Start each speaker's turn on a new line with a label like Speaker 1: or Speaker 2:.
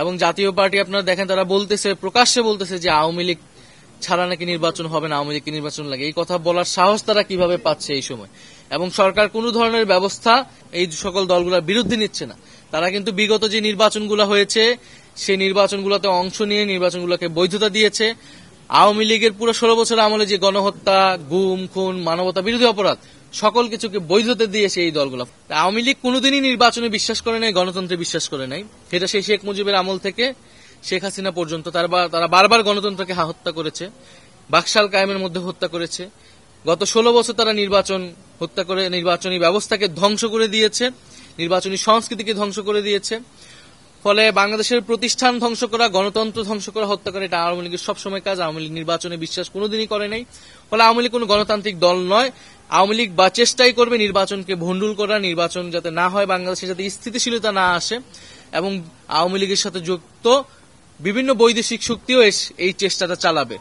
Speaker 1: এবং জাতীয় পার্টি আপনারা দেখেন তারা বলতেছে, প্রকাশ্যে বলতেছে যে আওয়ামী লীগ ছাড়া নাকি নির্বাচন হবে না, আওয়ামী লীগকে নির্বাচন লাগে। এই কথা বলার সাহস তারা কিভাবে পাচ্ছে এই সময়? এবং সরকার কোনো ধরনের ব্যবস্থা এই সকল দলগুলোর বিরুদ্ধে নিচ্ছে না। তারা কিন্তু বিগত যে নির্বাচনগুলো হয়েছে সেই নির্বাচনগুলোতে অংশ নিয়ে নির্বাচনগুলোকে বৈধতা দিয়েছে। আওয়ামী লীগের পুরো 16 বছর আমলে যে গণহত্যা, গুম, খুন, মানবতা বিরোধী অপরাধ সকল কিছুকে বৈধতা দিয়েছে এই দলগুলো। আওয়ামী লীগ কোনোদিনই নির্বাচনে বিশ্বাস করে নাই, গণতন্ত্রে বিশ্বাস করে নাই। সেটা সেই শেখ মুজিবের আমল থেকে শেখ হাসিনা পর্যন্ত তারা বারবার গণতন্ত্রকে হত্যা করেছে, বাকশাল কায়েমের মধ্যে হত্যা করেছে। গত 16 বছর তারা নির্বাচন হত্যা করে নির্বাচনী ব্যবস্থাকে ধ্বংস করে দিয়েছে, নির্বাচনী সংস্কৃতিকে ধ্বংস করে দিয়েছে। ফলে বাংলাদেশের প্রতিষ্ঠান ধ্বংস করা, গণতন্ত্র ধ্বংস করা, হত্যা করা এটা আওয়ামী লীগের সবসময় কাজ। আওয়ামী লীগ নির্বাচনে বিশ্বাস কোনোদিনই করে নাই। ফলে আওয়ামী লীগ কোনো গণতান্ত্রিক দল নয়। আওয়ামী লীগ বা চেষ্টাই করবে নির্বাচনকে ভণ্ডুল করা, নির্বাচন যাতে না হয়, বাংলাদেশে যাতে স্থিতিশীলতা না আসে, এবং আওয়ামী লীগের সাথে যুক্ত বিভিন্ন বৈদেশিক শক্তিও এই চেষ্টাটা চালাবে।